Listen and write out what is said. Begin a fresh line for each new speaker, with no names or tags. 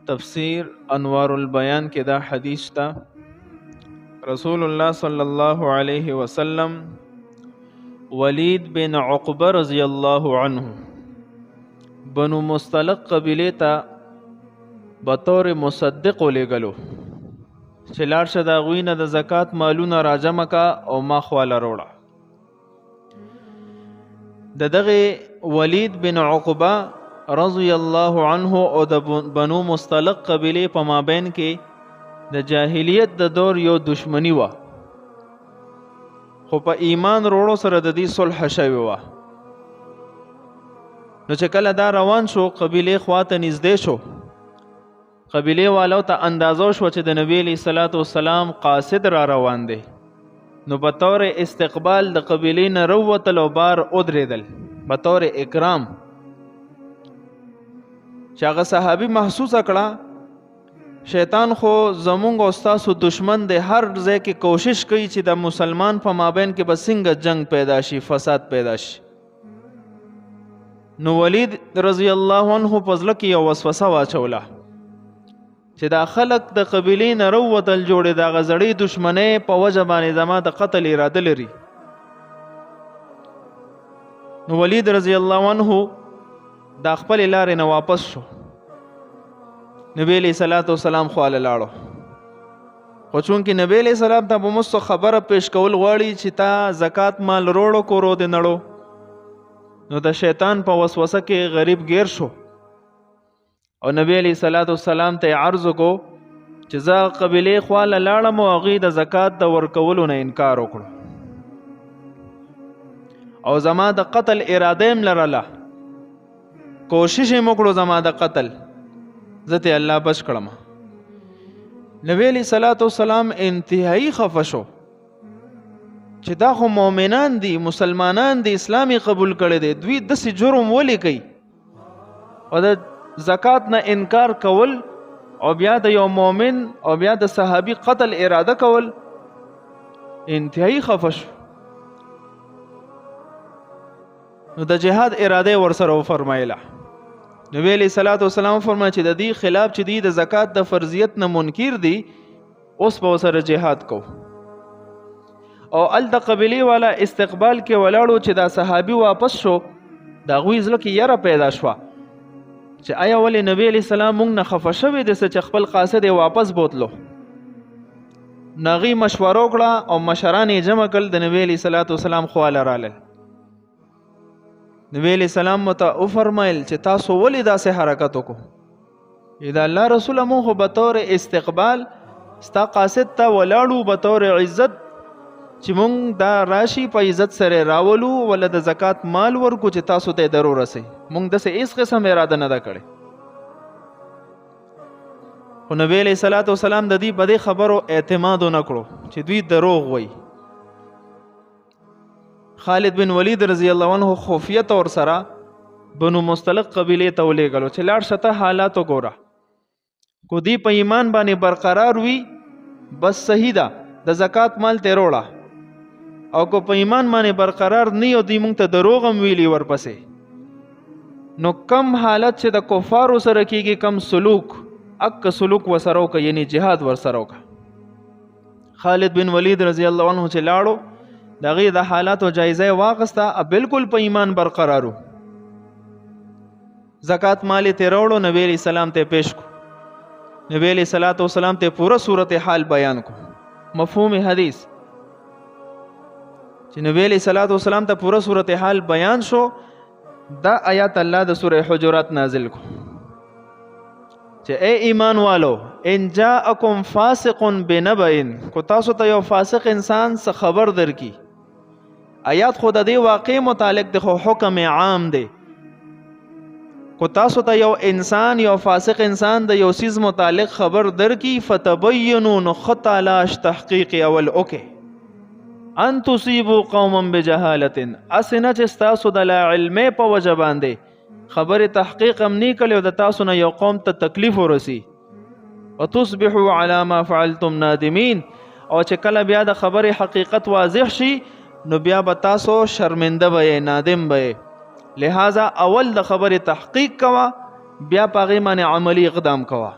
تفسیر انوار البیان کې دا حدیث تا رسول الله صلی الله علیه وسلم ولید بن عقبه رضی الله عنه بنو مستلق قبیله ته بطور مصدق لګلو چې لاړ شه د هغوی نه د زکات مالونه راجمع کا او ما خواله روړه. د دغه ولید بن عقبه رضی الله عنه او د بنو مستلق قبیله په مابین کې د جاهلیت د دور یو دشمنی و، خو په ایمان وروړو سره د دې صلح شوی و. نو چې کله دا روان شو قبیله خواته نږدې شو، قبیله والو ته اندازو شو چې د نبی علیہ الصلوۃ والسلام قاصد را روان دی. نو بطور استقبال د قبیله نه روتل او بار ودرېدل بطور اکرام. چې هغه صحابي محسوسه کړه شیطان خو زمونږ او ستاسو دشمن دی، هر ځای کې کوشش کوي چې د مسلمان په مابین کې به څنګه جنگ پیدا شي، فساد پیدا شي. نو ولید رضی الله عنه په زړه کې یو وسوسه واچوله چې دا خلق د قبیلې نه روتل جوړې د هغه زړې دشمنۍ په وجه باندې زما د قتل اراده لري. نو ولید رضی الله عنه دا خپل لارې نه واپس شو، نبی علیہ الصلوۃ والسلام خواله لاړو. خو چونکې نبی علیہ السلام ته به مستو خبره پیش کول غواړي چې تا زکات مال روړو کورو دې نړو، نو د شیطان په وسوسه کې غریب گیر شو او نبی علیہ الصلوۃ والسلام ته عرض کو چې زه قبیله خواله لاړم او هغوی د زکات د ورکولو نه انکار وکړو او زما د قتل اراده م لرله، کوشش یې وکړو زما د قتل، زه ته الله بچ کړم. نبی علیہ الصلوۃ والسلام انتهایی خفه شو چې دا خو مؤمنان دي، مسلمانان دي، اسلامي قبول کړي دي، دوی داسې جرم ولې کوي او د زکات نه انکار کول او بیا د یو مؤمن او بیا د صحابي قتل اراده کول. انتهایی خفه شو. نو د جهاد اراده ورسره وفرمایله. نبی علیہ الصلوۃ والسلام فرمایي چې د دې خلاف چې دی د زکات د فرضیت نه منکر دي، اوس به سره جهاد کو. او ال د قبیله والا استقبال کې ولاړو چې دا صحابي واپس شو، دا غوی زړه کې یره پیدا شوه چې آیا ولې نبی علیہ السلام مونږ نه خفه شوی دی چې خپل قاصد واپس بوتلو. نغی مشوره وکړه او مشران یې جمع کړل، د نبی علیہ الصلوۃ والسلام خواله رالل. نبی علیہ السلام ته وفرمایل چې تاسو ولې داسې حرکت وکړو؟ دا الله رسول مونږ خو بطور استقبال ستا قاصد ته ولاړو بطور عزت چې مونږ دا راشي په عزت سره راولو ولا د زکات مال ورکو چې تاسو ته ضرور رسي، مونږ داسې هیڅ قسم اراده نه ده کړې. خو نبی علیہ الصلوۃ والسلام د دې په دې خبرو اعتماد نه کړو چې دوی دروغ وایي. خالد بن ولید رضی الله عنه خفیه طور سره بنو مستلق قبیله ته ولېږلو چې لاړ شته حالات وګوره، کو دی په ایمان باندې برقرار وي بس صحیح ده، د زکات مال ته روړه، او کو په ایمان باندې برقرار نه یو دی مونږ ته دروغ هم ویلي ورپسې. نو کم حالت چې د کفارو سره کیږي، کم سلوک اک سلوک وسره وکړه، یعنی جهاد ورسره وکړه. خالد بن ولید رضی الله عنه چې لاړو د هغې د حالاتو جایزه یې واخیسته، بالکل په ایمان برقرارو. زکات مال یې ترې راوړو، نبی علیہ السلام ته پیش کو. نبی علیہ الصلوۃ والسلام ته پوره صورت حال بیان کو. مفهوم حدیث چې نبی علیہ الصلوۃ والسلام ته پوره صورت حال بیان شو، دا آیات الله د سورہ حجرات نازل کو چې اے ایمان والو ان جاءکم فاسق بنبأ، کو تاسو ته یو فاسق انسان څه خبر درکي. آیات خود د دې واقع متعلق د حکم عام دی. کو تاسو ته یو انسان، یو فاسق انسان د یو سیز متعلق خبر درکي، فتبینوا، نو خطالاش تحقیق اول اوکے، ان تصیبوا قوما بجهالت، اسنه چې تاسو د لا علم په وجه باندې خبر تحقیق هم نه کړو، د تاسو نه یو قوم ته تکلیف ورسی، وتصبحوا على ما فعلتم نادمین، او چې کله بیا د خبر حقیقت واضح شي نو بیا به تاسو شرمنده به، نادم به. لہذا اول د خبر تحقیق کوا، بیا پاغي باندې عملی اقدام کوا.